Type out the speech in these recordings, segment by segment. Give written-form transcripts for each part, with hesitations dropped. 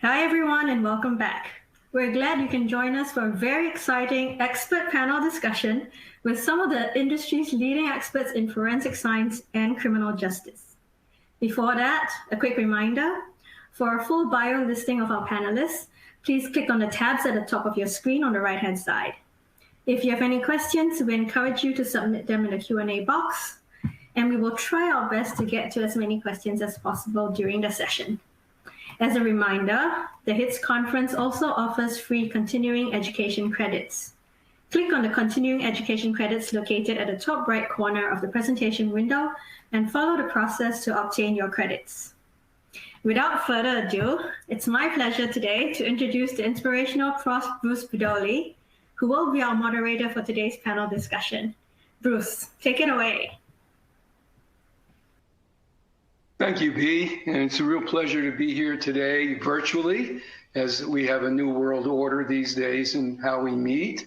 Hi everyone and welcome back. We're glad you can join us for a very exciting expert panel discussion with some of the industry's leading experts in forensic science and criminal justice. Before that, a quick reminder, for a full bio listing of our panelists, please click on the tabs at the top of your screen on the right-hand side. If you have any questions, we encourage you to submit them in the Q&A box, and we will try our best to get to as many questions as possible during the session. As a reminder, the HITS conference also offers free continuing education credits. Click on the continuing education credits located at the top right corner of the presentation window and follow the process to obtain your credits. Without further ado, it's my pleasure today to introduce the inspirational Prof. Bruce Budowle, who will be our moderator for today's panel discussion. Bruce, take it away. Thank you, Bea, and it's a real pleasure to be here today virtually, as we have a new world order these days in how we meet.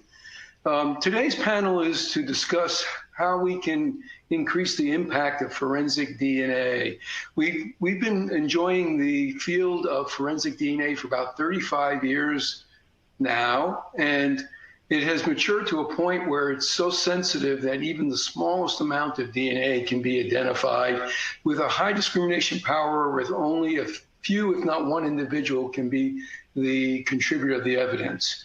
Today's panel is to discuss how we can increase the impact of forensic DNA. We've been enjoying the field of forensic DNA for about 35 years now, and it has matured to a point where it's so sensitive that even the smallest amount of DNA can be identified with a high discrimination power with only a few, if not one individual can be the contributor of the evidence.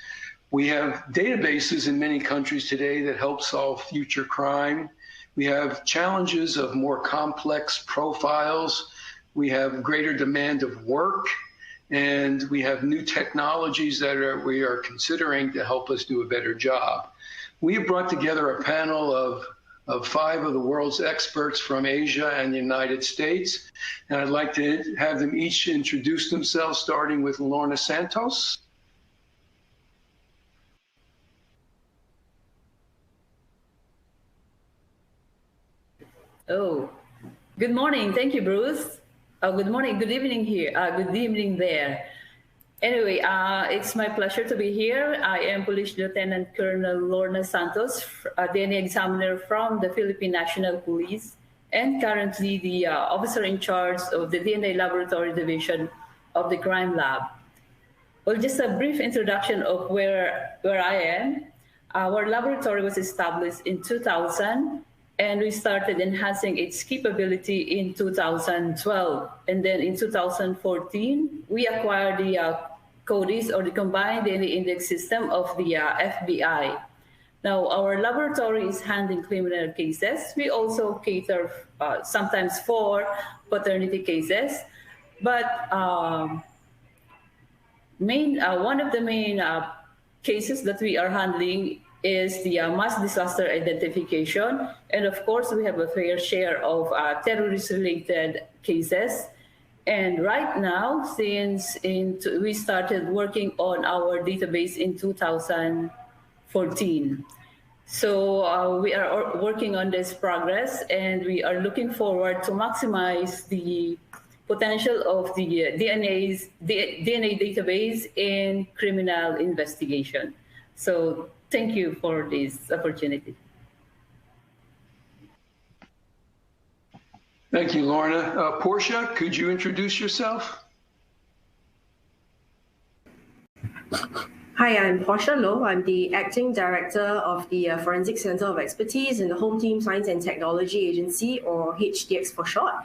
We have databases in many countries today that help solve future crime. We have challenges of more complex profiles. We have greater demand of work. And we have new technologies that we are considering to help us do a better job. We have brought together a panel of 5 of the world's experts from Asia and the United States. And I'd like to have them each introduce themselves, starting with Lorna Santos. Oh, good morning. Thank you, Bruce. Good morning, good evening here, good evening there. Anyway, it's my pleasure to be here. I am Police Lieutenant Colonel Lorna Santos, a DNA examiner from the Philippine National Police, and currently the officer in charge of the DNA Laboratory Division of the Crime Lab. Well, just a brief introduction of where I am. Our laboratory was established in 2000, and we started enhancing its capability in 2012. And then in 2014, we acquired the CODIS, or the Combined DNA Index System of the FBI. Now, our laboratory is handling criminal cases. We also cater sometimes for paternity cases. But one of the main cases that we are handling is the mass disaster identification. And of course, we have a fair share of terrorist-related cases. And right now, since we started working on our database in 2014. So we are working on this progress, and we are looking forward to maximize the potential of the DNA database in criminal investigation. So thank you for this opportunity. Thank you, Lorna. Portia, could you introduce yourself? Hi, I'm Portia Loh. I'm the Acting Director of the Forensic Center of Expertise in the Home Team Science and Technology Agency, or HTX for short.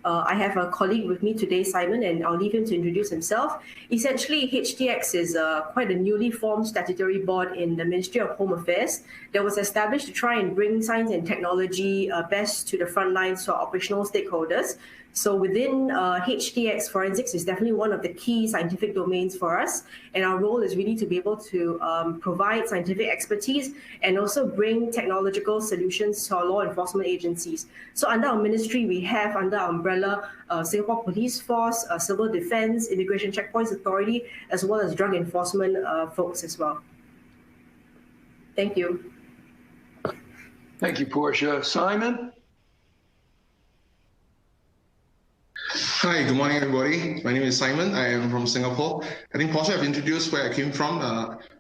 I have a colleague with me today, Simon, and I'll leave him to introduce himself. Essentially, HTX is quite a newly formed statutory board in the Ministry of Home Affairs that was established to try and bring science and technology best to the front lines for operational stakeholders. So within HTX, forensics is definitely one of the key scientific domains for us. And our role is really to be able to provide scientific expertise and also bring technological solutions to our law enforcement agencies. So under our ministry, we have under our umbrella Singapore Police Force, Civil Defense, Immigration Checkpoints Authority, as well as drug enforcement folks as well. Thank you. Thank you, Portia. Simon? Hi, good morning, everybody. My name is Simon. I am from Singapore. I think Portia have introduced where I came from,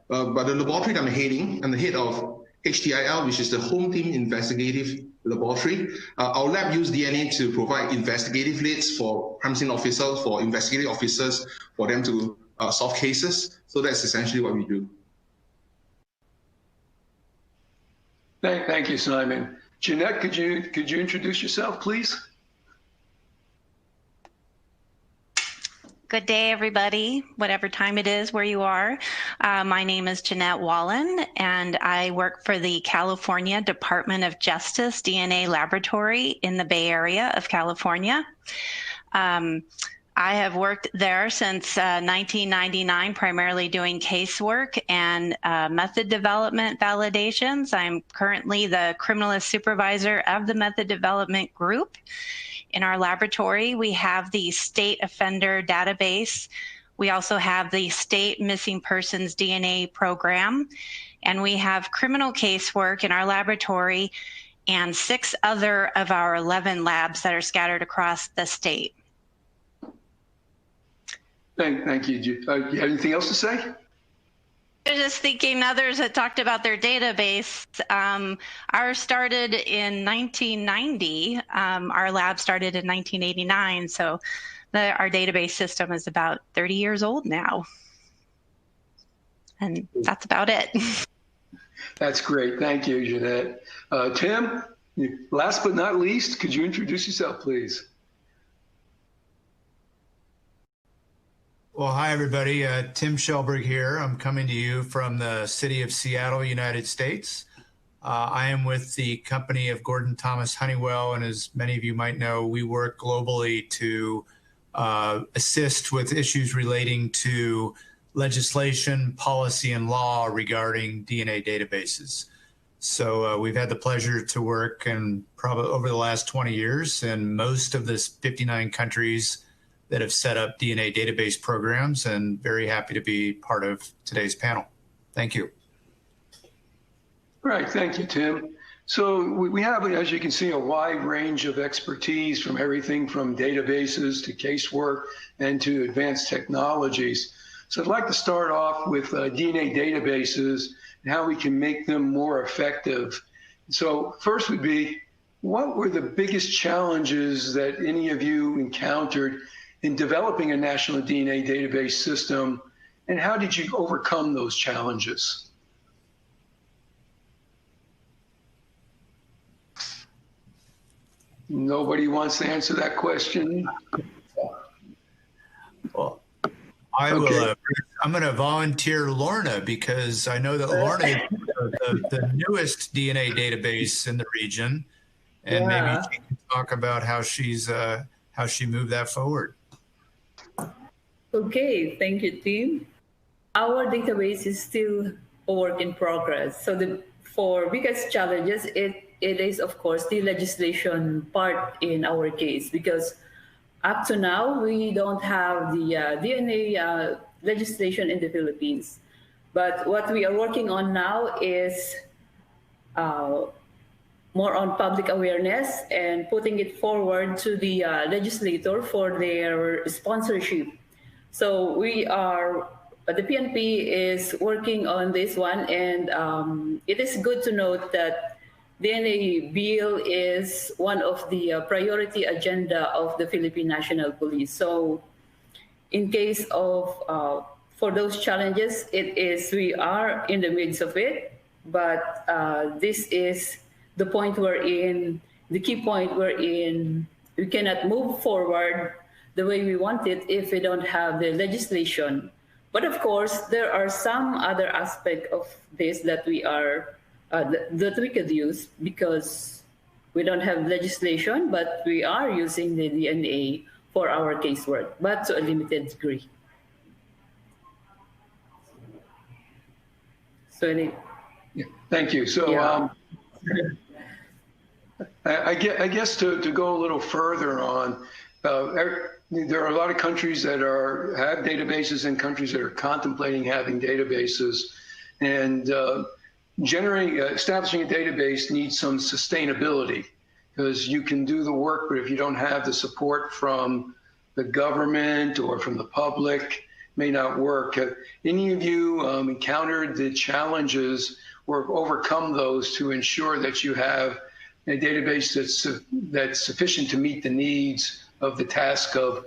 but the laboratory that I'm heading, I'm the head of HTIL, which is the Home Team Investigative Laboratory. Our lab uses DNA to provide investigative leads for crime scene officers, for investigative officers, for them to solve cases. So that's essentially what we do. Thank you, Simon. Jeanette, could you introduce yourself, please? Good day, everybody, whatever time it is where you are. My name is Jeanette Wallin, and I work for the California Department of Justice DNA Laboratory in the Bay Area of California. I have worked there since 1999, primarily doing casework and method development validations. I'm currently the Criminalist Supervisor of the Method Development Group. In our laboratory, we have the State Offender Database. We also have the State Missing Persons DNA Program, and we have criminal casework in our laboratory and 6 other of our 11 labs that are scattered across the state. Thank you. Do you have anything else to say? I was just thinking others had talked about their database. Ours started in 1990. Our lab started in 1989. So our database system is about 30 years old now. And that's about it. That's great. Thank you, Jeanette. Tim, last but not least, could you introduce yourself, please? Well, hi, everybody. Tim Schellberg here. I'm coming to you from the city of Seattle, United States. I am with the company of Gordon Thomas Honeywell, and as many of you might know, we work globally to assist with issues relating to legislation, policy, and law regarding DNA databases. So we've had the pleasure to work in probably over the last 20 years in most of the 59 countries that have set up DNA database programs, and very happy to be part of today's panel. Thank you. All right, thank you, Tim. So we have, as you can see, a wide range of expertise from everything from databases to casework and to advanced technologies. So I'd like to start off with DNA databases and how we can make them more effective. So first would be, what were the biggest challenges that any of you encountered in developing a national DNA database system, and how did you overcome those challenges? Nobody wants to answer that question? Well, I will. I'm going to volunteer Lorna, because I know that Lorna is the newest DNA database in the region, and maybe she can talk about how she moved that forward. Okay, thank you, Tim. Our database is still a work in progress. So for biggest challenges, it is, of course, the legislation part in our case, because up to now, we don't have the DNA legislation in the Philippines. But what we are working on now is more on public awareness and putting it forward to the legislator for their sponsorship. So the PNP is working on this one, and it is good to note that DNA bill is one of the priority agenda of the Philippine National Police. So in case of, for those challenges, we are in the midst of it, but this is the point the key point wherein we cannot move forward the way we want it if we don't have the legislation. But of course, there are some other aspects of this that we could use, because we don't have legislation, but we are using the DNA for our casework, but to a limited degree. So, thank you. So I guess to go a little further on, there are a lot of countries that have databases and countries that are contemplating having databases, and establishing a database needs some sustainability, because you can do the work, but if you don't have the support from the government or from the public, it may not work. Have any of you encountered the challenges or overcome those to ensure that you have a database that's sufficient to meet the needs of the task of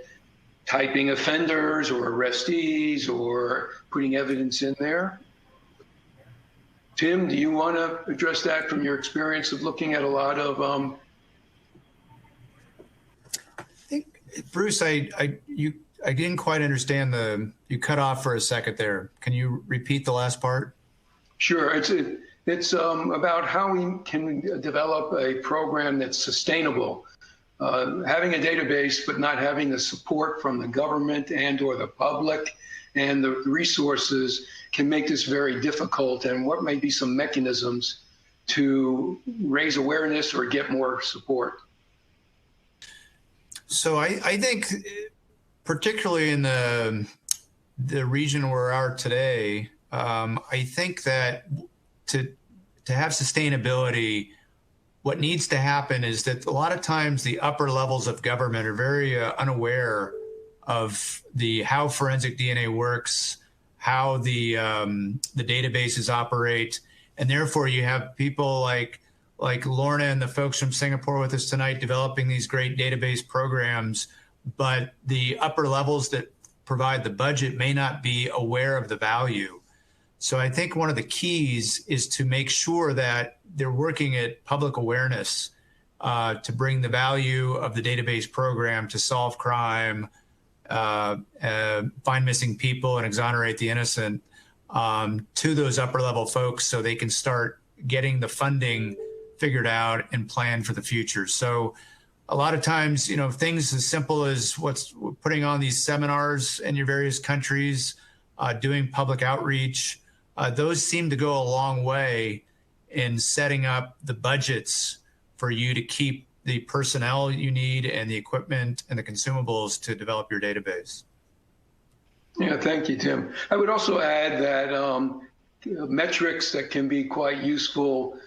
typing offenders or arrestees or putting evidence in there. Tim, do you want to address that from your experience of looking at a lot of I think, Bruce, I didn't quite understand you cut off for a second there. Can you repeat the last part? Sure. It's about how we can develop a program that's sustainable. Having a database, but not having the support from the government and or the public and the resources can make this very difficult. And what may be some mechanisms to raise awareness or get more support? So I think, particularly in the region where we are today, I think that to have sustainability, what needs to happen is that a lot of times the upper levels of government are very unaware of how forensic DNA works, how the databases operate, and therefore you have people like Lorna and the folks from Singapore with us tonight developing these great database programs, but the upper levels that provide the budget may not be aware of the value. So I think one of the keys is to make sure that they're working at public awareness to bring the value of the database program to solve crime, find missing people and exonerate the innocent to those upper level folks so they can start getting the funding figured out and plan for the future. So a lot of times, things as simple as putting on these seminars in your various countries, doing public outreach, those seem to go a long way in setting up the budgets for you to keep the personnel you need and the equipment and the consumables to develop your database. Yeah, thank you, Tim. I would also add that metrics that can be quite useful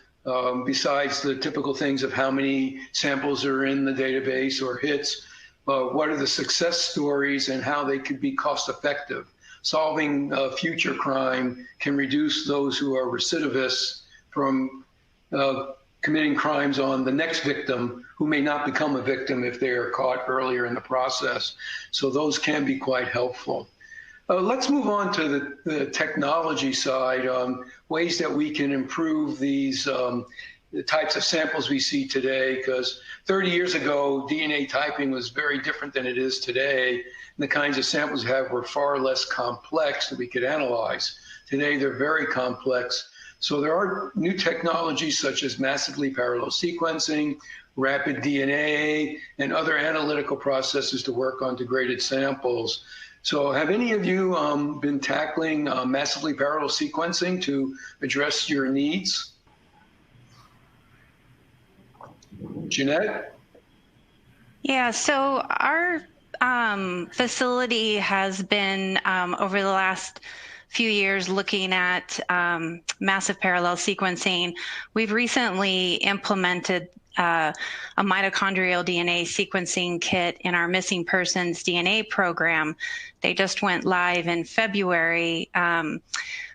besides the typical things of how many samples are in the database or hits, what are the success stories and how they could be cost effective. Solving future crime can reduce those who are recidivists from committing crimes on the next victim who may not become a victim if they are caught earlier in the process. So those can be quite helpful. Let's move on to the technology side, ways that we can improve these the types of samples we see today, because 30 years ago, DNA typing was very different than it is today. And the kinds of samples we have were far less complex that we could analyze. Today, they're very complex. So there are new technologies such as massively parallel sequencing, rapid DNA, and other analytical processes to work on degraded samples. So have any of you been tackling massively parallel sequencing to address your needs? Jeanette? Yeah, so our facility has been over the last few years looking at massive parallel sequencing. We've recently implemented a mitochondrial DNA sequencing kit in our missing persons DNA program. They just went live in February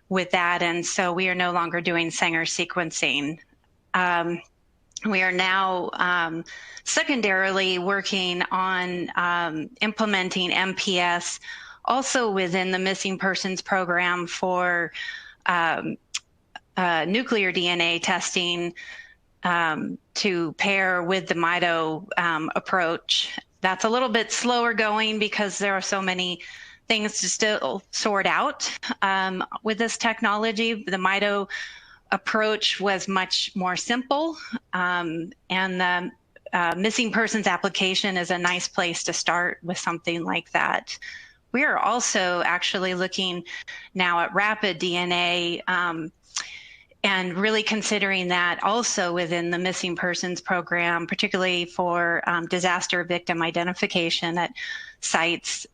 with that, and so we are no longer doing Sanger sequencing. We are now secondarily working on implementing MPS also within the missing persons program for nuclear DNA testing to pair with the mito approach. That's a little bit slower going because there are so many things to still sort out with this technology. The mito approach was much more simple, and the missing persons application is a nice place to start with something like that. We are also actually looking now at rapid DNA and really considering that also within the missing persons program, particularly for disaster victim identification at sites.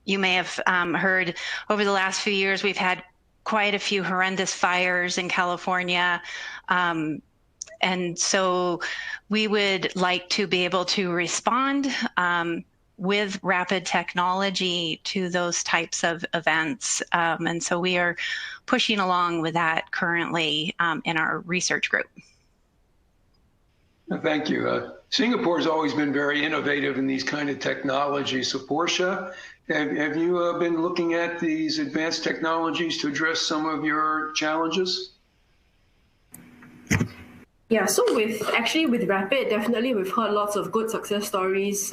You may have heard over the last few years, we've had quite a few horrendous fires in California. And so we would like to be able to respond with rapid technology to those types of events. And so we are pushing along with that currently in our research group. Thank you. Singapore has always been very innovative in these kind of technologies. So Portia, have you been looking at these advanced technologies to address some of your challenges? Yeah, so with Rapid, definitely we've heard lots of good success stories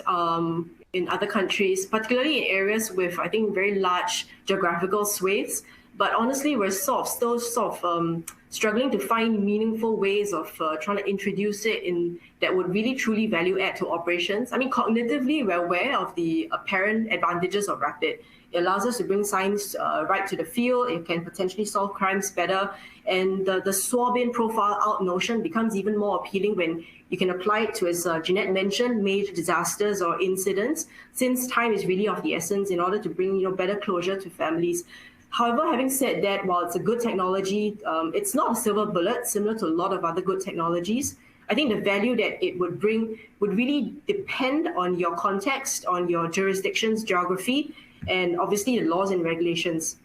in other countries, particularly in areas with, I think, very large geographical swathes. But honestly, we're still struggling to find meaningful ways of trying to introduce it in that would really truly value add to operations. I mean, cognitively, we're aware of the apparent advantages of Rapid. It allows us to bring science right to the field. It can potentially solve crimes better. And the swab-in profile out notion becomes even more appealing when you can apply it to, as Jeanette mentioned, major disasters or incidents, since time is really of the essence in order to bring better closure to families. However, having said that, while it's a good technology, it's not a silver bullet, similar to a lot of other good technologies. I think the value that it would bring would really depend on your context, on your jurisdiction's geography, and obviously the laws and regulations.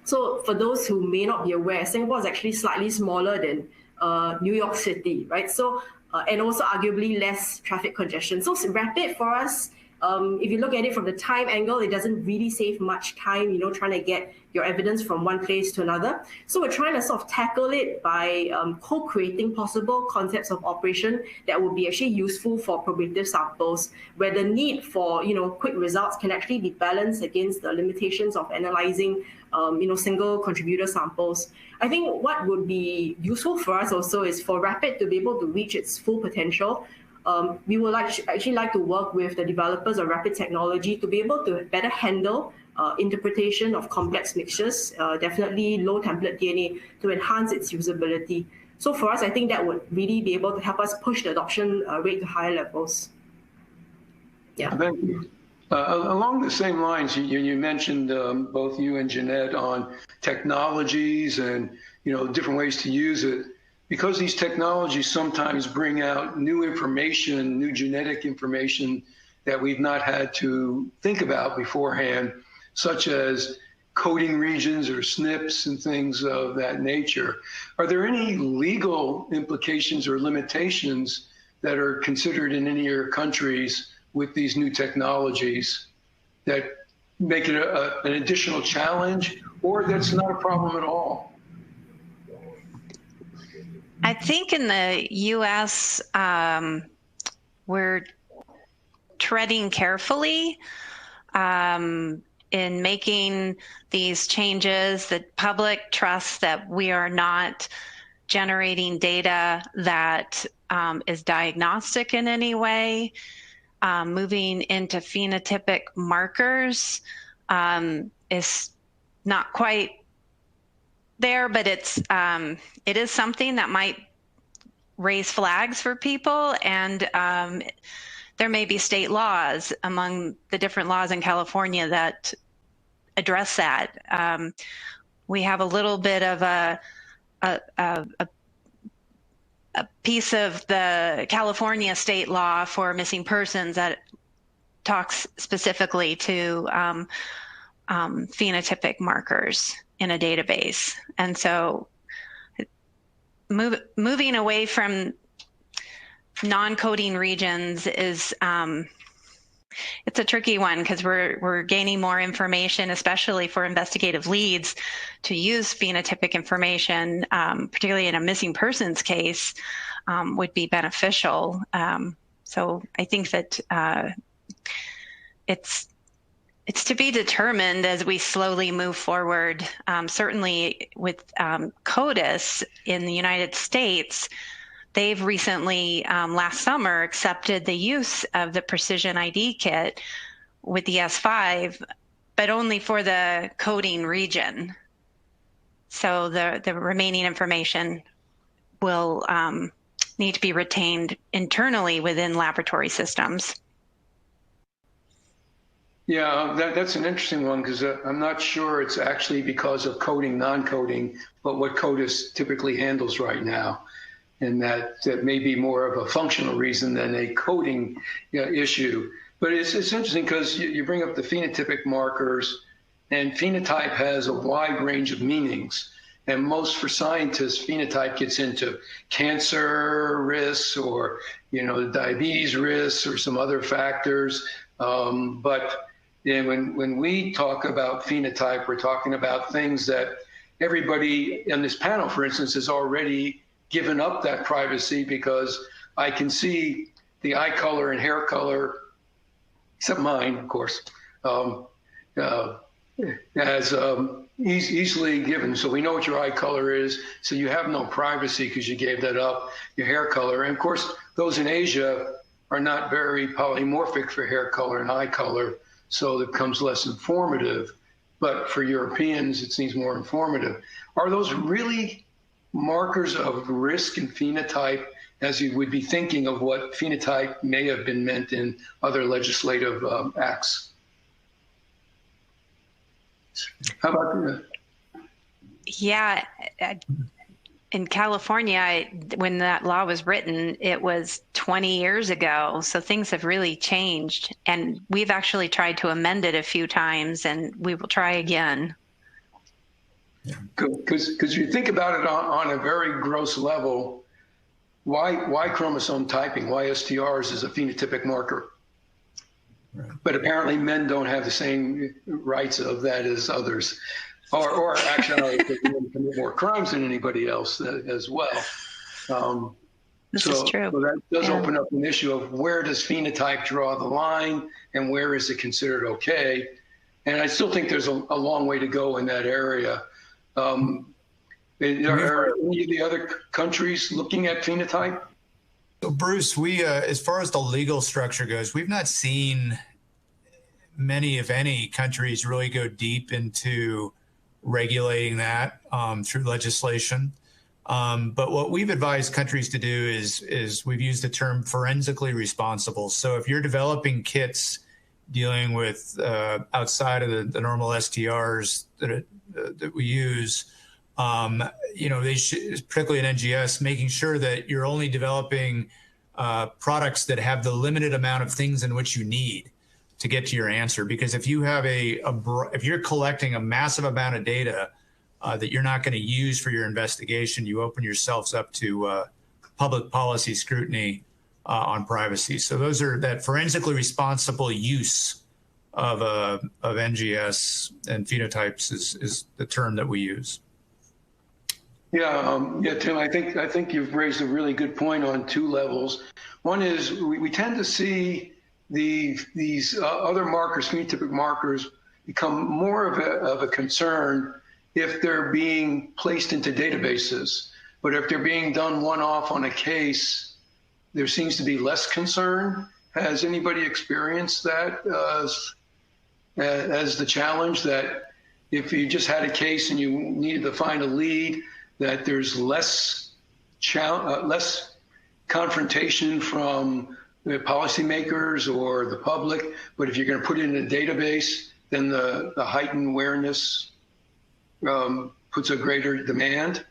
So for those who may not be aware, Singapore is actually slightly smaller than New York City, right? So, and also arguably less traffic congestion. So Rapid for us, if you look at it from the time angle, it doesn't really save much time, trying to get your evidence from one place to another. So we're trying to sort of tackle it by co-creating possible concepts of operation that would be actually useful for probative samples, where the need for, quick results can actually be balanced against the limitations of analyzing, single contributor samples. I think what would be useful for us also is for Rapid to be able to reach its full potential. We would actually like to work with the developers of Rapid technology to be able to better handle interpretation of complex mixtures, definitely low template DNA, to enhance its usability. So for us, I think that would really be able to help us push the adoption rate to higher levels. Yeah. Thank you. Along the same lines, you mentioned both you and Jeanette on technologies and different ways to use it. Because these technologies sometimes bring out new information, new genetic information that we've not had to think about beforehand, such as coding regions or SNPs and things of that nature. Are there any legal implications or limitations that are considered in any of your countries with these new technologies that make it an additional challenge, or that's not a problem at all? I think in the U.S., we're treading carefully in making these changes. The public trusts that we are not generating data that is diagnostic in any way. Moving into phenotypic markers is not quite there, but it is something that might raise flags for people, and there may be state laws among the different laws in California that address that. We have a little bit of a piece of the California state law for missing persons that talks specifically to phenotypic markers in a database. And so moving away from non-coding regions is, it's a tricky one because we're gaining more information, especially for investigative leads, to use phenotypic information, particularly in a missing persons case, would be beneficial. So I think that it's to be determined as we slowly move forward. Certainly with CODIS in the United States, they've recently, last summer, accepted the use of the Precision ID kit with the S5, but only for the coding region. So the remaining information will need to be retained internally within laboratory systems. Yeah, that's an interesting one, because I'm not sure it's actually because of coding, non-coding, but what CODIS typically handles right now. And that may be more of a functional reason than a coding issue. But it's interesting because you bring up the phenotypic markers, and phenotype has a wide range of meanings. And most for scientists, phenotype gets into cancer risks or, the diabetes risks or some other factors. But when we talk about phenotype, we're talking about things that everybody in this panel, for instance, has already given up that privacy, because I can see the eye color and hair color, except mine, of course, as easily given. So we know what your eye color is. So you have no privacy because you gave that up, your hair color. And of course, those in Asia are not very polymorphic for hair color and eye color. So it becomes less informative. But for Europeans, it seems more informative. Are those really markers of risk and phenotype, as you would be thinking of what phenotype may have been meant in other legislative acts? How about that? Yeah. In California, when that law was written, it was 20 years ago. So things have really changed. And we've actually tried to amend it a few times, and we will try again. Because you think about it on a very gross level, why chromosome typing, why STRs is a phenotypic marker? Right. But apparently men don't have the same rights of that as others. Or actually, they commit more crimes than anybody else as well. This is true. So that does open up an issue of where does phenotype draw the line and where is it considered okay? And I still think there's a long way to go in that area. Are any of the other countries looking at phenotype? So Bruce, we, as far as the legal structure goes, we've not seen many, if any, countries really go deep into regulating that through legislation. But what we've advised countries to do is we've used the term forensically responsible. So if you're developing kits dealing with outside of the normal STRs that we use, they should, particularly in NGS, making sure that you're only developing products that have the limited amount of things in which you need to get to your answer. Because if you have if you're collecting a massive amount of data that you're not going to use for your investigation, you open yourselves up to public policy scrutiny on privacy. So those are that forensically responsible use of NGS and phenotypes is the term that we use. Yeah, Tim, I think you've raised a really good point on two levels. One is we tend to see these other markers, phenotypic markers, become more of a concern if they're being placed into databases. But if they're being done one-off on a case, there seems to be less concern. Has anybody experienced that as the challenge, that if you just had a case and you needed to find a lead, that there's less confrontation from the policymakers or the public, but if you're going to put it in a database, then the heightened awareness puts a greater demand?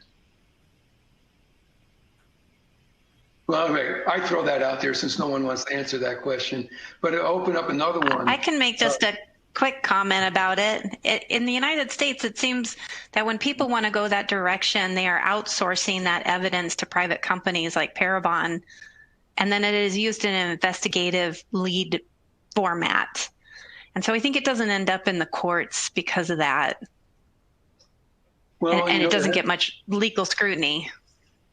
Well, anyway, I throw that out there since no one wants to answer that question, but it'll open up another one. I can make just a quick comment about it. In the United States, it seems that when people want to go that direction, they are outsourcing that evidence to private companies like Parabon, and then it is used in an investigative lead format. And so I think it doesn't end up in the courts because of that. Well, and it doesn't get much legal scrutiny.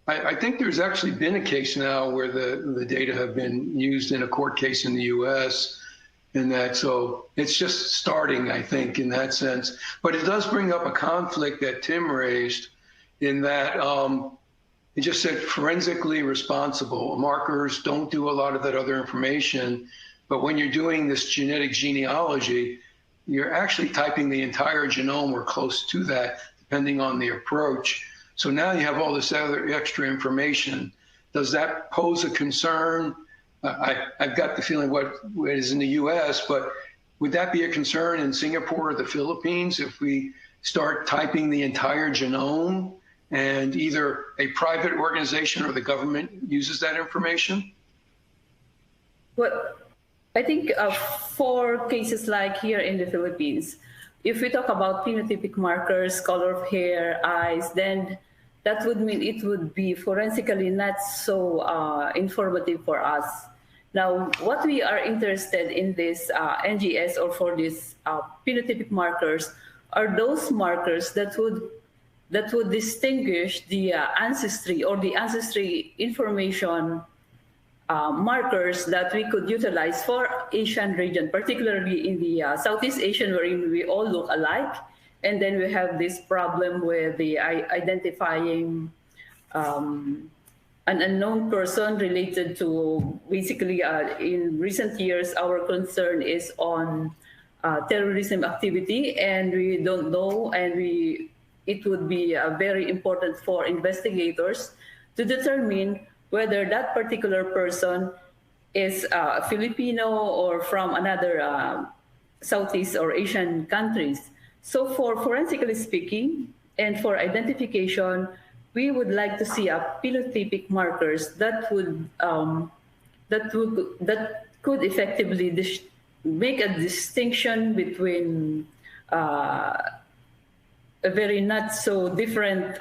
I think there's actually been a case now where the data have been used in a court case in the U.S., and that, so it's just starting, I think, in that sense. But it does bring up a conflict that Tim raised in that it just said forensically responsible. Markers don't do a lot of that other information, but when you're doing this genetic genealogy, you're actually typing the entire genome or close to that, depending on the approach. So now you have all this other extra information. Does that pose a concern? I've got the feeling what is in the US, but would that be a concern in Singapore or the Philippines if we start typing the entire genome and either a private organization or the government uses that information? Well, I think for cases like here in the Philippines, if we talk about phenotypic markers, color of hair, eyes, then that would mean it would be forensically not so informative for us. Now, what we are interested in this NGS or for these phenotypic markers are those markers that would distinguish the ancestry or the ancestry information markers that we could utilize for Asian region, particularly in the Southeast Asian, wherein we all look alike. And then we have this problem with the identifying an unknown person related to, basically, in recent years, our concern is on terrorism activity, and we don't know, and it would be very important for investigators to determine whether that particular person is Filipino or from another Southeast or Asian countries. So for forensically speaking and for identification, we would like to see phenotypic markers that could effectively make a distinction between a very not so different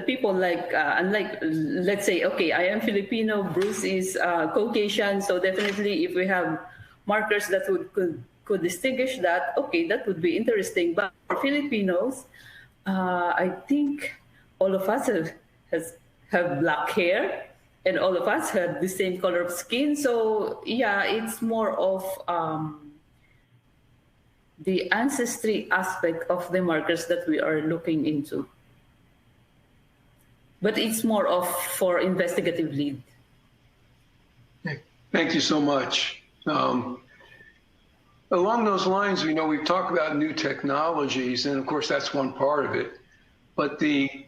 people, like unlike, let's say, okay, I am Filipino, Bruce is Caucasian, so definitely if we have markers that could distinguish that, okay, that would be interesting. But for Filipinos, I think all of us have black hair, and all of us have the same color of skin. So yeah, it's more of the ancestry aspect of the markers that we are looking into. But it's more of for investigative lead. Thank you so much. Along those lines, we know we've talked about new technologies, and of course that's one part of it. But the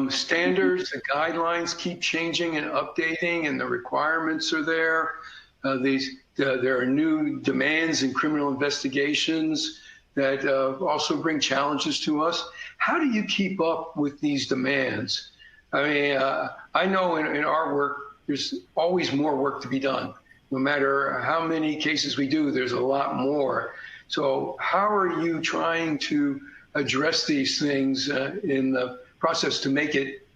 standards, the guidelines keep changing and updating, and the requirements are there. There are new demands in criminal investigations that also bring challenges to us. How do you keep up with these demands? I mean, I know in our work, there's always more work to be done. No matter how many cases we do, there's a lot more. So how are you trying to address these things in the process to make it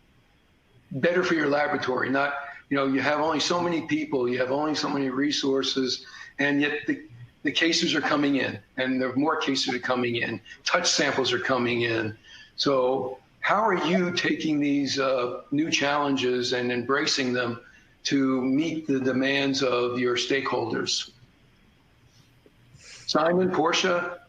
better for your laboratory? Not, you know, you have only so many people, you have only so many resources, and yet the cases are coming in, and there are more cases are coming in. Touch samples are coming in. So how are you taking these new challenges and embracing them to meet the demands of your stakeholders? Simon, Portia?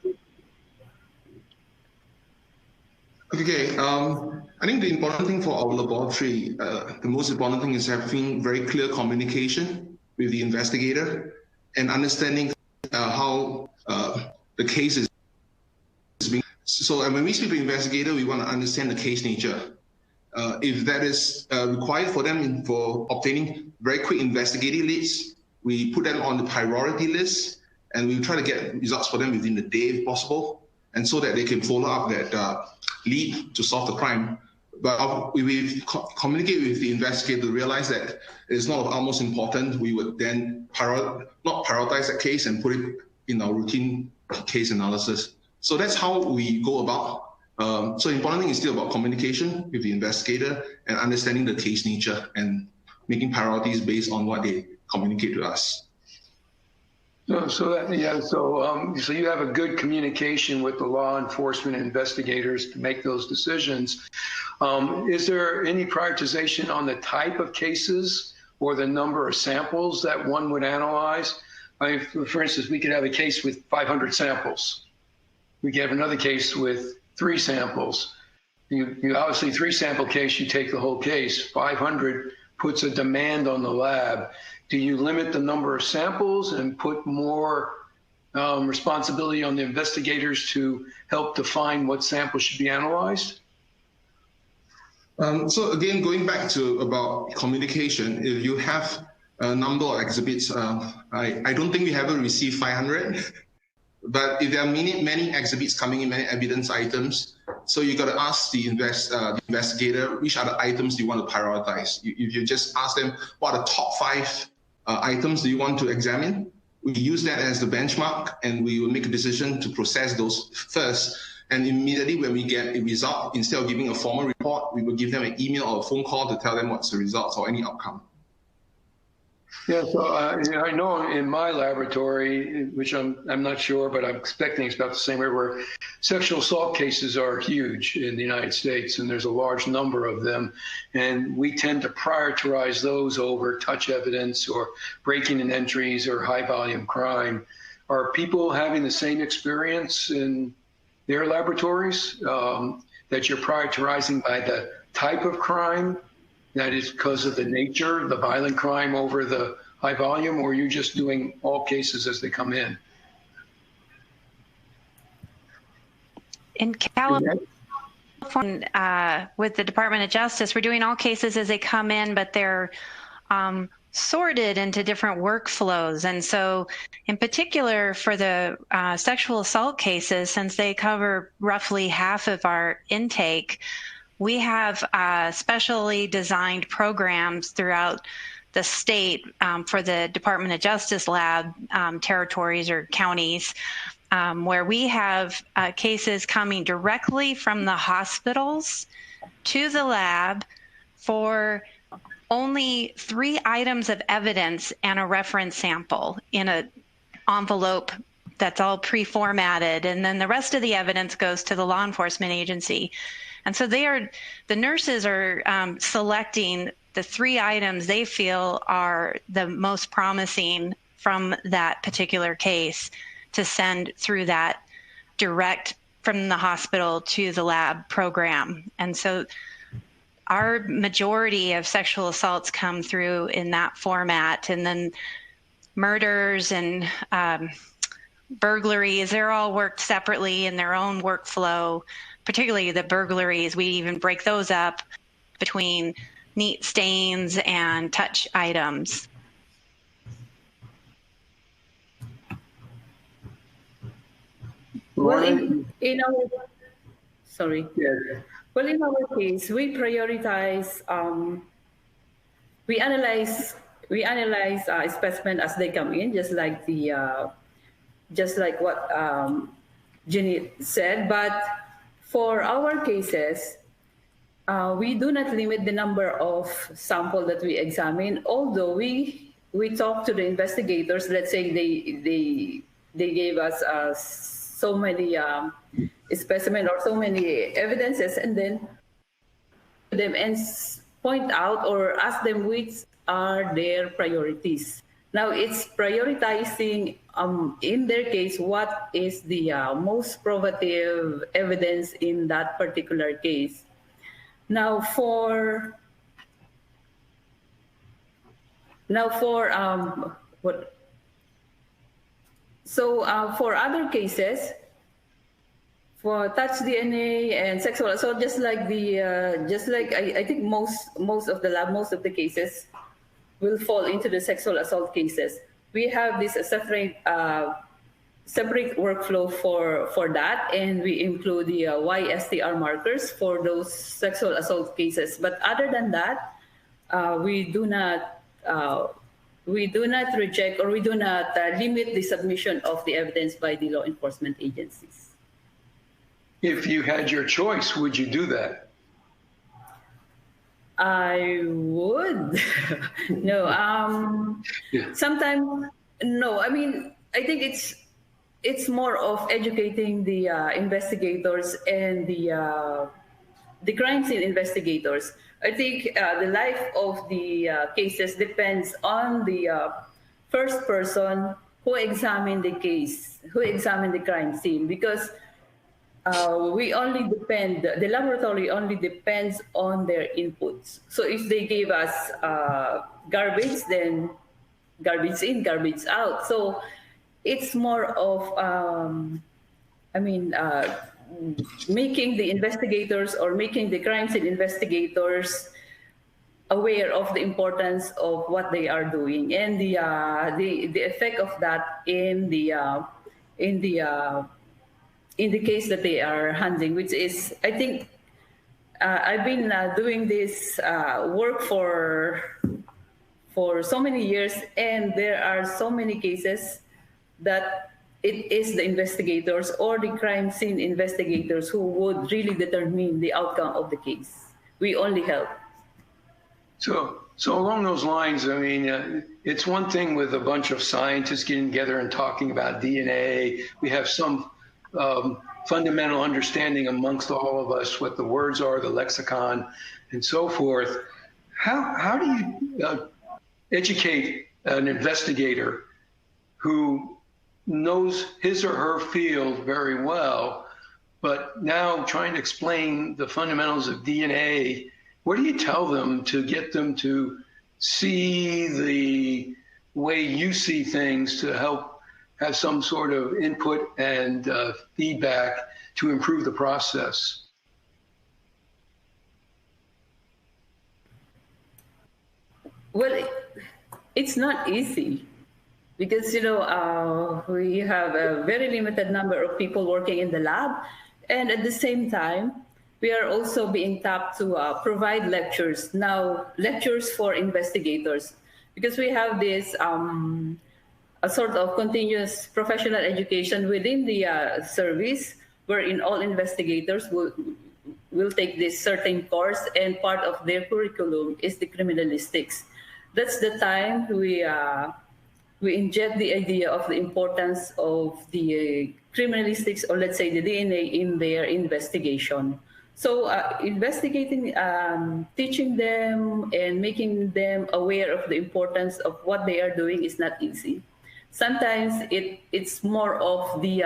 Okay, I think the important thing for our laboratory, the most important thing is having very clear communication with the investigator and understanding how the case is being. So when we speak to the investigator, we want to understand the case nature. If that is required for them for obtaining very quick investigative leads, we put them on the priority list, and we try to get results for them within the day if possible, and so that they can follow up that lead to solve the crime. But we communicate with the investigator to realize that it's not of utmost important. We would then not prioritize that case and put it in our routine case analysis. So that's how we go about. So the important thing is still about communication with the investigator and understanding the case nature and making priorities based on what they communicate to us. So you have a good communication with the law enforcement investigators to make those decisions. Is there any prioritization on the type of cases or the number of samples that one would analyze? I mean, for instance, we could have a case with 500 samples. We could have another case with 3 samples. You obviously 3 sample case, you take the whole case. 500 puts a demand on the lab. Do you limit the number of samples and put more responsibility on the investigators to help define what samples should be analyzed? So again, going back to about communication, if you have a number of exhibits, I don't think we haven't received 500, but if there are many exhibits coming in, many evidence items, so you got to ask the investigator which are the items you want to prioritize. If you just ask them what are the top 5 items do you want to examine, we use that as the benchmark, and we will make a decision to process those first. And immediately when we get a result, instead of giving a formal report, we will give them an email or a phone call to tell them what's the results or any outcome. Yeah, so I know in my laboratory, which I'm not sure, but I'm expecting it's about the same everywhere, sexual assault cases are huge in the United States, and there's a large number of them. And we tend to prioritize those over touch evidence or breaking and entries or high volume crime. Are people having the same experience in their laboratories, that you're prioritizing by the type of crime? That is because of the nature, the violent crime over the high volume, or are you just doing all cases as they come in? In California, with the Department of Justice, we're doing all cases as they come in, but they're sorted into different workflows. And so in particular for the sexual assault cases, since they cover roughly half of our intake, we have specially designed programs throughout the state for the Department of Justice lab territories or counties, where we have cases coming directly from the hospitals to the lab for only 3 items of evidence and a reference sample in an envelope that's all pre-formatted, and then the rest of the evidence goes to the law enforcement agency. And so the nurses are selecting the 3 items they feel are the most promising from that particular case to send through that direct from the hospital to the lab program. And so our majority of sexual assaults come through in that format, and then murders and burglaries, they're all worked separately in their own workflow. Particularly the burglaries, we even break those up between neat stains and touch items. Well, in our case, we prioritize. We analyze specimen as they come in, just like what Jeanette said, but for our cases, we do not limit the number of samples that we examine, although we talk to the investigators. Let's say they gave us so many specimens or so many evidences, and then them and point out or ask them which are their priorities. Now it's prioritizing in their case what is the most probative evidence in that particular case. Now for other cases, for touch DNA and sexual assault, just like I think most of the cases will fall into the sexual assault cases. We have this separate workflow for that, and we include the YSTR markers for those sexual assault cases. But other than that, we do not reject or we do not limit the submission of the evidence by the law enforcement agencies. If you had your choice, would you do that? I would. No. Yeah. Sometimes no. I mean, I think it's more of educating the investigators and the crime scene investigators. I think the life of the cases depends on the first person who examined the case, who examined the crime scene, because we only depend, the laboratory only depends on their inputs. So if they gave us garbage, then garbage in, garbage out. So it's more of, making the investigators or making the crime scene investigators aware of the importance of what they are doing and the effect of that in the case that they are handling, which is, I think, I've been doing this work for so many years, and there are so many cases that it is the investigators or the crime scene investigators who would really determine the outcome of the case. We only help. So along those lines, I mean, it's one thing with a bunch of scientists getting together and talking about DNA. We have some fundamental understanding amongst all of us what the words are, the lexicon, and so forth. How do you educate an investigator who knows his or her field very well, but now trying to explain the fundamentals of DNA? What do you tell them to get them to see the way you see things, to help have some sort of input and feedback to improve the process? Well, it's not easy because, we have a very limited number of people working in the lab. And at the same time, we are also being tapped to provide lectures for investigators, because we have this a sort of continuous professional education within the service, wherein all investigators will take this certain course, and part of their curriculum is the criminalistics. That's the time we inject the idea of the importance of the criminalistics, or let's say the DNA, in their investigation. So investigating, teaching them and making them aware of the importance of what they are doing is not easy. Sometimes it's more of the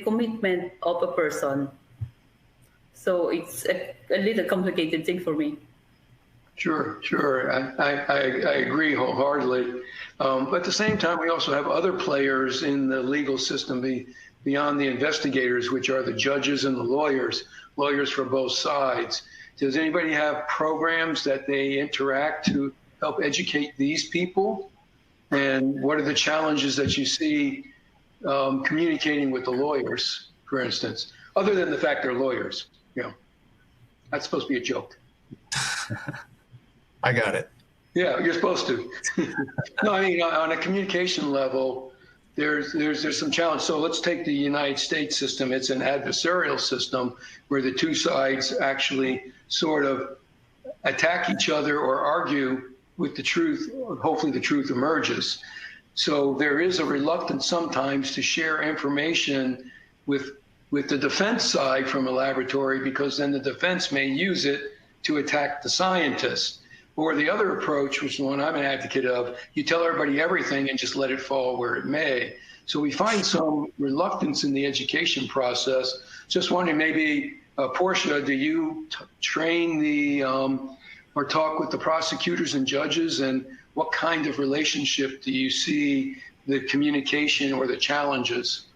commitment of a person. So it's a little complicated thing for me. Sure. I agree wholeheartedly. But at the same time, we also have other players in the legal system beyond the investigators, which are the judges and the lawyers for both sides. Does anybody have programs that they interact to help educate these people? And what are the challenges that you see communicating with the lawyers, for instance, other than the fact they're lawyers? That's supposed to be a joke. I got it. Yeah, you're supposed to. No, I mean, on a communication level, there's some challenge. So let's take the United States system. It's an adversarial system where the two sides actually sort of attack each other or argue with the truth. Hopefully the truth emerges. So there is a reluctance sometimes to share information with the defense side from a laboratory, because then the defense may use it to attack the scientist. Or the other approach, which is the one I'm an advocate of, you tell everybody everything and just let it fall where it may. So we find some reluctance in the education process. Just wondering, maybe, Portia, do you train or talk with the prosecutors and judges, and what kind of relationship do you see the communication or the challenges?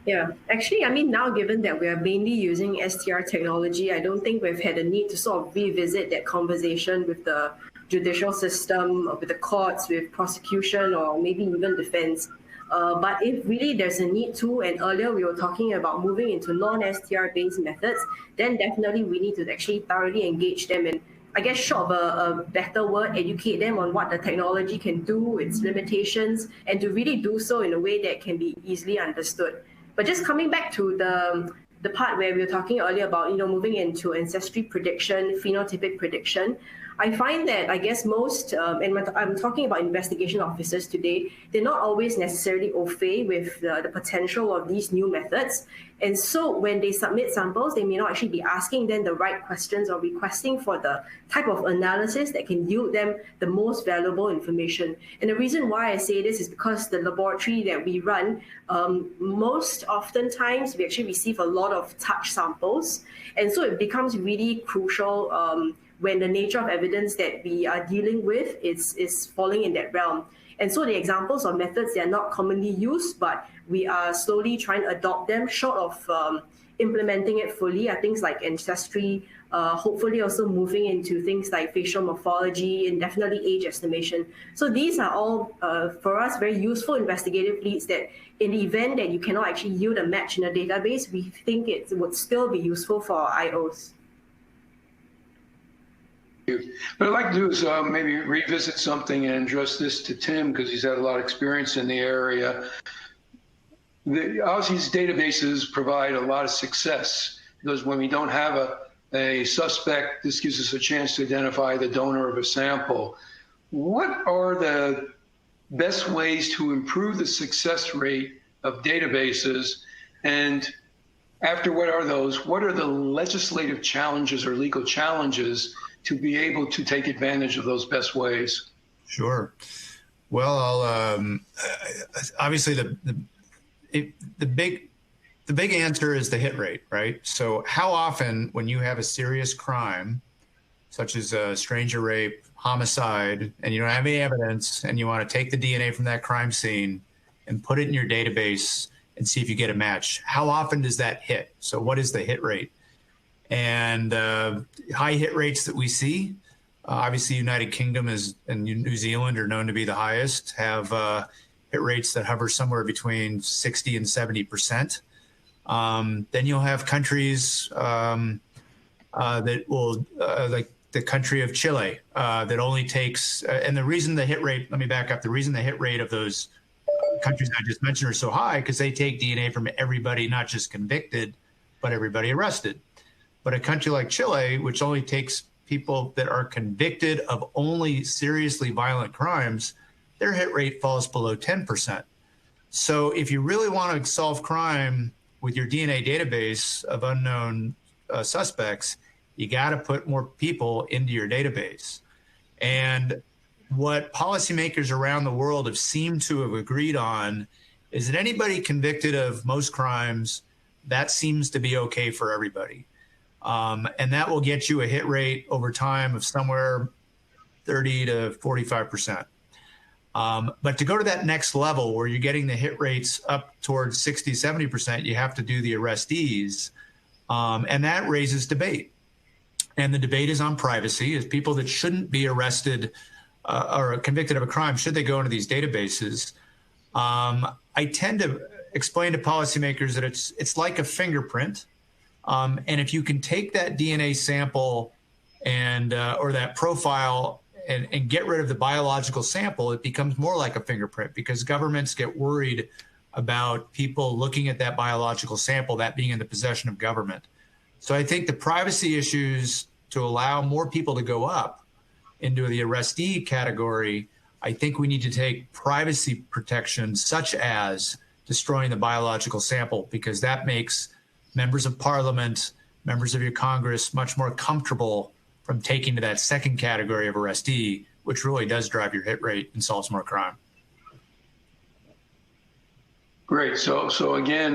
Yeah, actually, I mean, now given that we are mainly using STR technology, I don't think we've had a need to sort of revisit that conversation with the judicial system, or with the courts, with prosecution, or maybe even defense. But if really there's a need to, and earlier we were talking about moving into non-STR based methods, then definitely we need to actually thoroughly engage them, and I guess, short of a better word, educate them on what the technology can do, its limitations, and to really do so in a way that can be easily understood. But just coming back to the part where we were talking earlier about, moving into ancestry prediction, phenotypic prediction, I find that, I guess, most, and I'm talking about investigation officers today, they're not always necessarily au fait with the potential of these new methods. And so when they submit samples, they may not actually be asking them the right questions or requesting for the type of analysis that can yield them the most valuable information. And the reason why I say this is because the laboratory that we run, most oftentimes we actually receive a lot of touch samples. And so it becomes really crucial when the nature of evidence that we are dealing with is falling in that realm. And so the examples of methods that are not commonly used, but we are slowly trying to adopt them, short of implementing it fully, are things like ancestry, hopefully also moving into things like facial morphology and definitely age estimation. So these are all, for us, very useful investigative leads that in the event that you cannot actually yield a match in a database, we think it would still be useful for our IOs. What I'd like to do is maybe revisit something and address this to Tim, because he's had a lot of experience in the area. Obviously, these databases provide a lot of success, because when we don't have a suspect, this gives us a chance to identify the donor of a sample. What are the best ways to improve the success rate of databases? And after what are those, what are the legislative challenges or legal challenges to be able to take advantage of those best ways? Sure. Well, I'll, obviously the big answer is the hit rate, right? So how often when you have a serious crime, such as a stranger rape, homicide, and you don't have any evidence, and you want to take the DNA from that crime scene and put it in your database and see if you get a match, how often does that hit? So what is the hit rate? And high hit rates that we see, obviously United Kingdom and New Zealand are known to be the highest, have hit rates that hover somewhere between 60 and 70%. Then you'll have countries that will, like the country of Chile, that only takes, and the reason the hit rate, let me back up, the reason the hit rate of those countries I just mentioned are so high, because they take DNA from everybody, not just convicted, but everybody arrested. But a country like Chile, which only takes people that are convicted of only seriously violent crimes, their hit rate falls below 10%. So if you really want to solve crime with your DNA database of unknown suspects, you got to put more people into your database. And what policymakers around the world have seemed to have agreed on is that anybody convicted of most crimes, that seems to be okay for everybody. And that will get you a hit rate over time of somewhere 30 to 45%. But to go to that next level where you're getting the hit rates up towards 60, 70%, you have to do the arrestees. And that raises debate. And the debate is on privacy. Is people that shouldn't be arrested or convicted of a crime, should they go into these databases? I tend to explain to policymakers that it's like a fingerprint. And if you can take that DNA sample and or that profile and get rid of the biological sample, it becomes more like a fingerprint, because governments get worried about people looking at that biological sample, that being in the possession of government. So I think the privacy issues to allow more people to go up into the arrestee category, I think we need to take privacy protections such as destroying the biological sample, because that makes members of parliament, members of your Congress much more comfortable from taking to that second category of arrestee, which really does drive your hit rate and solves more crime. Great. So again,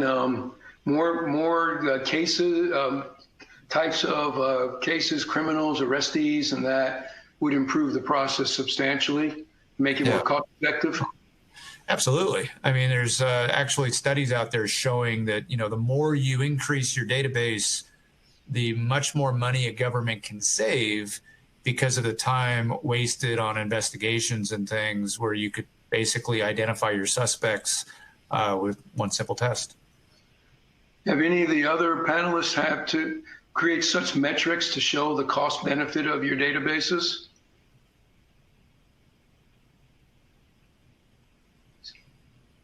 more cases, types of cases, criminals, arrestees, and that would improve the process substantially, make it more cost effective. Absolutely. I mean, there's actually studies out there showing that, the more you increase your database, the much more money a government can save, because of the time wasted on investigations and things where you could basically identify your suspects with one simple test. Have any of the other panelists had to create such metrics to show the cost benefit of your databases?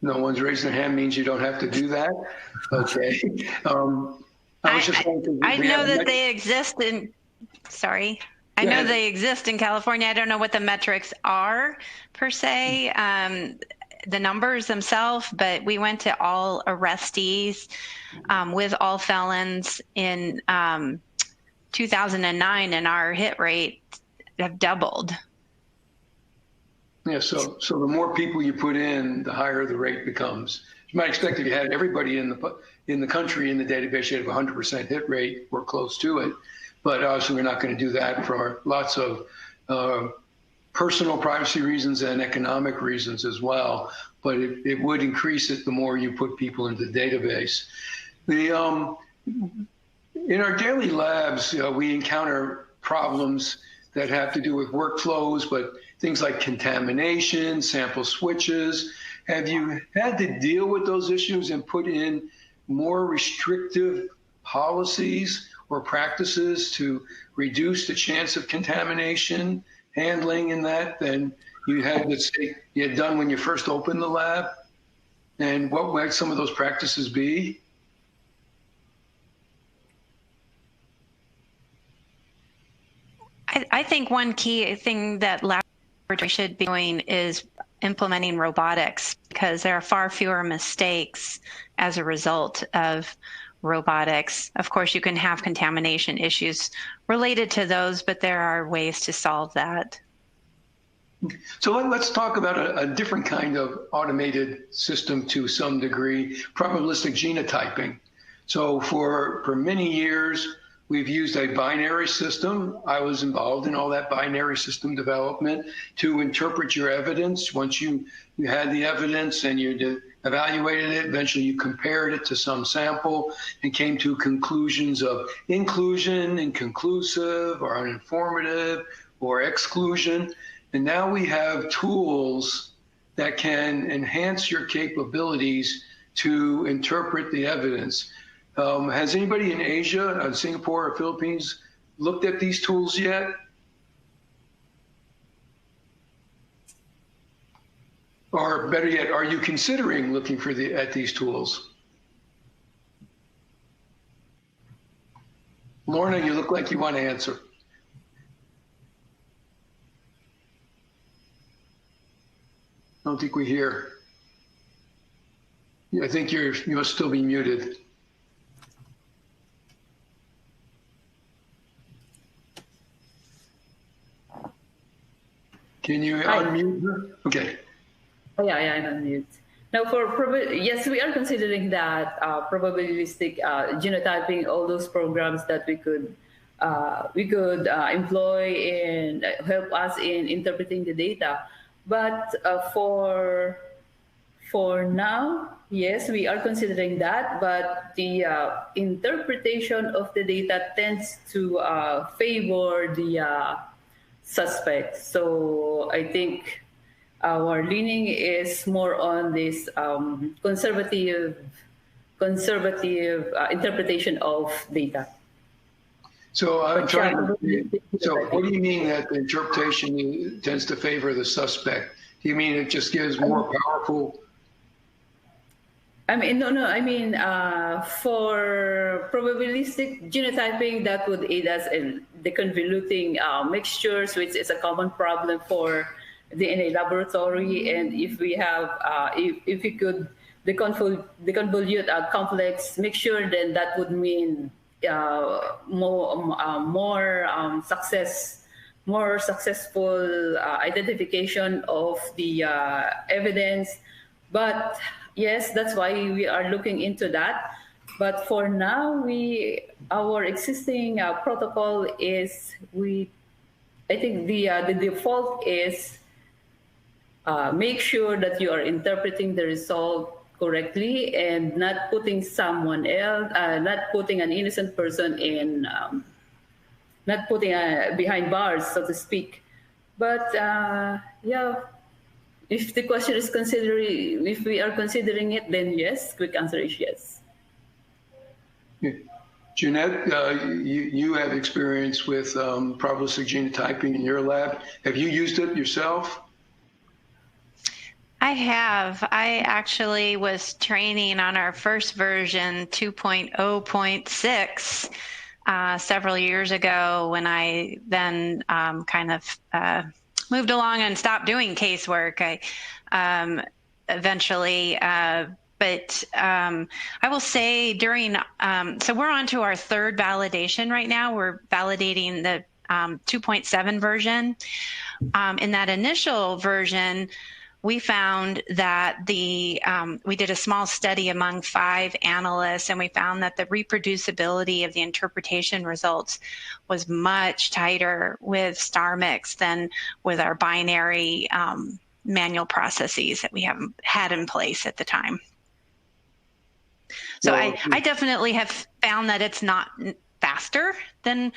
No one's raising their hand, means you don't have to do that. Okay. I know that they exist in, sorry. I know they exist in California. I don't know what the metrics are per se, the numbers themselves, but we went to all arrestees with all felons in 2009, and our hit rate have doubled. Yeah, so the more people you put in, the higher the rate becomes. You might expect if you had everybody in the country in the database, you have 100% hit rate or close to it. But obviously, we're not going to do that for lots of personal privacy reasons and economic reasons as well. But it would increase it the more you put people into the database. In our daily labs, we encounter problems that have to do with workflows, but things like contamination, sample switches. Have you had to deal with those issues and put in more restrictive policies or practices to reduce the chance of contamination, handling in that than you had, let's say, you had done when you first opened the lab? And what might some of those practices be? I think one key thing that laboratory should be doing is implementing robotics, because there are far fewer mistakes as a result of robotics. Of course, you can have contamination issues related to those, but there are ways to solve that. So let's talk about a different kind of automated system to some degree, probabilistic genotyping. So for many years, we've used a binary system. I was involved in all that binary system development to interpret your evidence. Once you had the evidence and you evaluated it, eventually you compared it to some sample and came to conclusions of inclusion, inconclusive, or uninformative, or exclusion. And now we have tools that can enhance your capabilities to interpret the evidence. Has anybody in Asia, Singapore or Philippines, looked at these tools yet? Or better yet, are you considering looking at these tools? Lorna, you look like you want to answer. I don't think we hear. I think you must still be muted. Can you unmute her? Okay. Oh, yeah, I'm on mute. Now, yes, we are considering that probabilistic genotyping, all those programs that we could employ and help us in interpreting the data. But for now, yes, we are considering that. But the interpretation of the data tends to favor the suspect. So I think our leaning is more on this conservative interpretation of data. So I'm trying to. So what do you mean that the interpretation tends to favor the suspect? Do you mean it just gives more powerful? I mean, no. I mean, for probabilistic genotyping, that would aid us in deconvoluting mixtures, which is a common problem for DNA laboratory. And if we have, if we could deconvolute a complex mixture, then that would mean more successful identification of the evidence. But yes, that's why we are looking into that. But for now, our existing protocol is I think the default is make sure that you are interpreting the result correctly and not putting someone else, not putting an innocent person in, not putting behind bars, so to speak. But yeah, if the question is if we are considering it, then yes, quick answer is yes. Jeanette, you have experience with probabilistic genotyping in your lab. Have you used it yourself? I have. I actually was training on our first version, 2.0.6, several years ago, when I then kind of moved along and stopped doing casework. I eventually, but I will say during, so we're on to our third validation right now. We're validating the 2.7 version. In that initial version, we found that we did a small study among 5 analysts, and we found that the reproducibility of the interpretation results was much tighter with star mix than with our binary manual processes that we had in place at the time. So I definitely have found that it's not faster than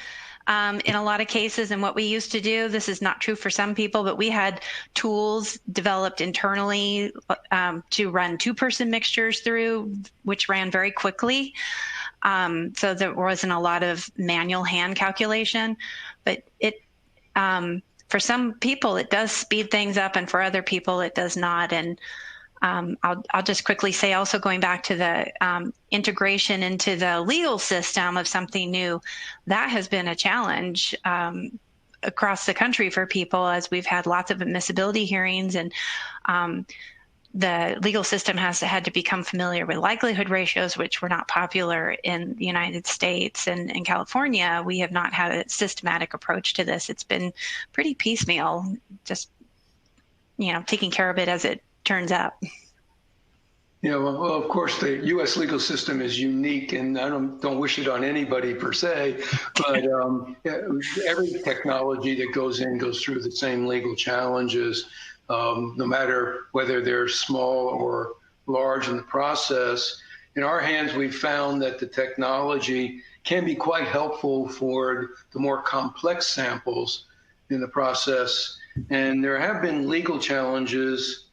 in a lot of cases and what we used to do. This is not true for some people, but we had tools developed internally to run 2-person mixtures through, which ran very quickly. So there wasn't a lot of manual hand calculation, but for some people it does speed things up, and for other people it does not. And I'll just quickly say, also going back to the integration into the legal system of something new, that has been a challenge across the country for people, as we've had lots of admissibility hearings, and the legal system has had to become familiar with likelihood ratios, which were not popular in the United States. And in California, we have not had a systematic approach to this. It's been pretty piecemeal, just, taking care of it as it turns up. Yeah, well, of course, the U.S. legal system is unique, and I don't wish it on anybody per se, but every technology that goes through the same legal challenges, no matter whether they're small or large in the process. In our hands, we've found that the technology can be quite helpful for the more complex samples in the process, and there have been legal challenges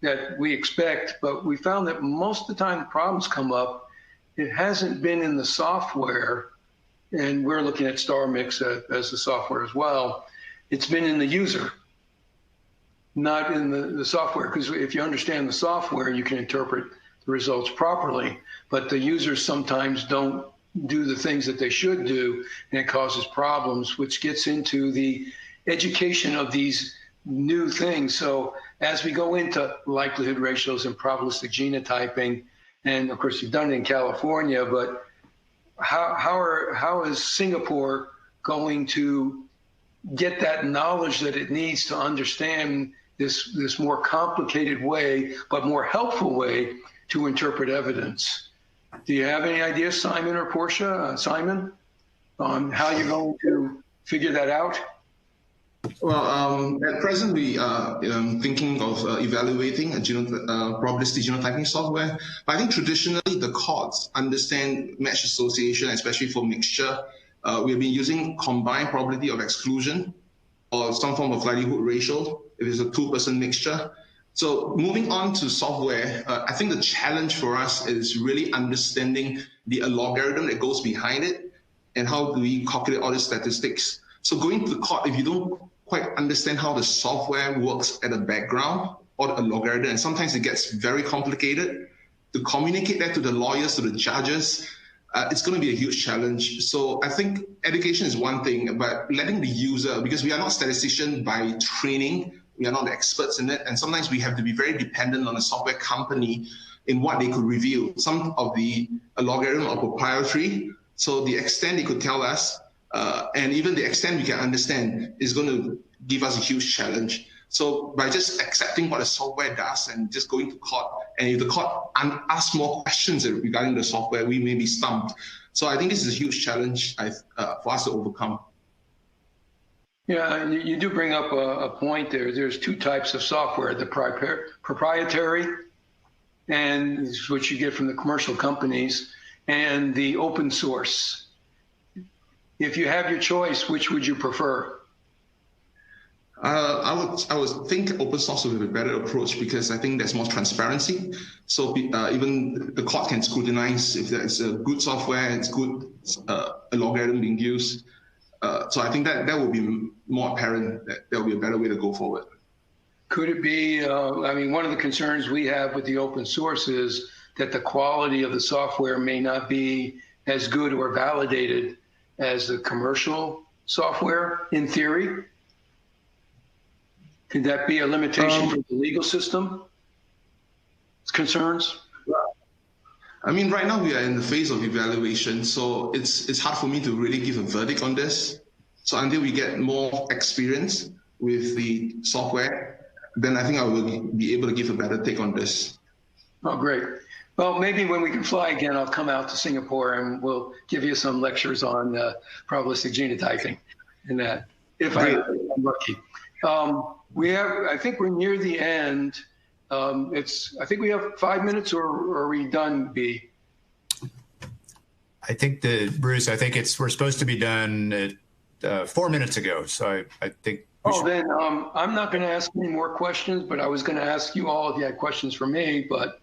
that we expect, but we found that most of the time problems come up, it hasn't been in the software, and we're looking at StarMix as the software as well. It's been in the user, not in the software, because if you understand the software, you can interpret the results properly, but the users sometimes don't do the things that they should do, and it causes problems, which gets into the education of these new things. So as we go into likelihood ratios and probabilistic genotyping, and of course you've done it in California, but how is Singapore going to get that knowledge that it needs to understand this more complicated way, but more helpful way to interpret evidence? Do you have any ideas, Simon or Portia? Simon, on how you're going to figure that out? Well, at present, we are thinking of evaluating a probabilistic genotyping software. But I think traditionally, the courts understand match association, especially for mixture. We've been using combined probability of exclusion or some form of likelihood ratio if it's a two-person mixture. So moving on to software, I think the challenge for us is really understanding the logarithm that goes behind it and how do we calculate all the statistics. So going to the court, if you don't quite understand how the software works at the background or the logarithm, and sometimes it gets very complicated, to communicate that to the lawyers, to the judges, it's going to be a huge challenge. So I think education is one thing, but letting the user, because we are not statisticians by training, we are not the experts in it, and sometimes we have to be very dependent on a software company in what they could reveal. Some of the logarithm are proprietary, so the extent they could tell us, and even the extent we can understand, is going to give us a huge challenge. So by just accepting what the software does and just going to court, and if the court asks more questions regarding the software, we may be stumped. So I think this is a huge challenge for us to overcome. Yeah, you do bring up a point there. There's two types of software: the proprietary, and which you get from the commercial companies, and the open source. If you have your choice, which would you prefer? I would think open source would be a better approach because I think there's more transparency. So even the court can scrutinize if there's a good software, it's good a logarithm being used. So I think that will be more apparent, that there will be a better way to go forward. Could it be, I mean, one of the concerns we have with the open source is that the quality of the software may not be as good or validated as the commercial software, in theory? Could that be a limitation for the legal system? Concerns? I mean, right now we are in the phase of evaluation, so it's hard for me to really give a verdict on this. So until we get more experience with the software, then I think I will be able to give a better take on this. Oh, great. Well, maybe when we can fly again, I'll come out to Singapore and we'll give you some lectures on probabilistic genotyping and that, if I'm lucky. I think we're near the end. I think we have 5 minutes, or are we done, B? I think Bruce, we're supposed to be done at 4 minutes ago. So I think. Then I'm not going to ask any more questions, but I was going to ask you all if you had questions for me, but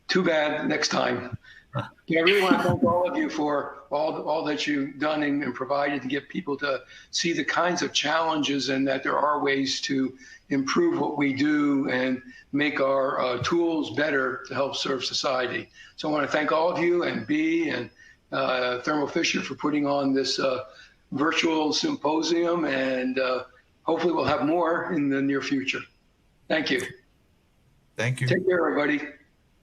too bad, next time. I really want to thank all of you for all that you've done and provided to get people to see the kinds of challenges and that there are ways to improve what we do and make our tools better to help serve society. So I want to thank all of you and Bea and Thermo Fisher for putting on this virtual symposium, and hopefully we'll have more in the near future. Thank you. Thank you. Take care, everybody.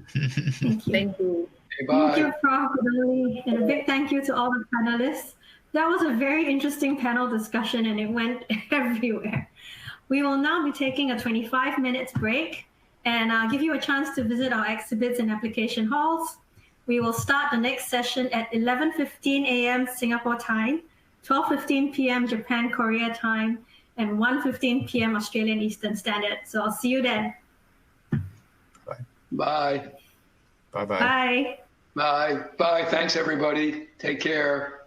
Thank you. Okay, bye. Thank you, Prof. Budowle, and a big thank you to all the panelists. That was a very interesting panel discussion, and it went everywhere. We will now be taking a 25 minutes break and give you a chance to visit our exhibits and application halls. We will start the next session at 11:15 a.m. Singapore time, 12:15 p.m. Japan Korea time, and 1:15 p.m. Australian Eastern Standard. So I'll see you then. Bye. Bye. Bye-bye. Bye. Bye. Bye. Thanks, everybody. Take care.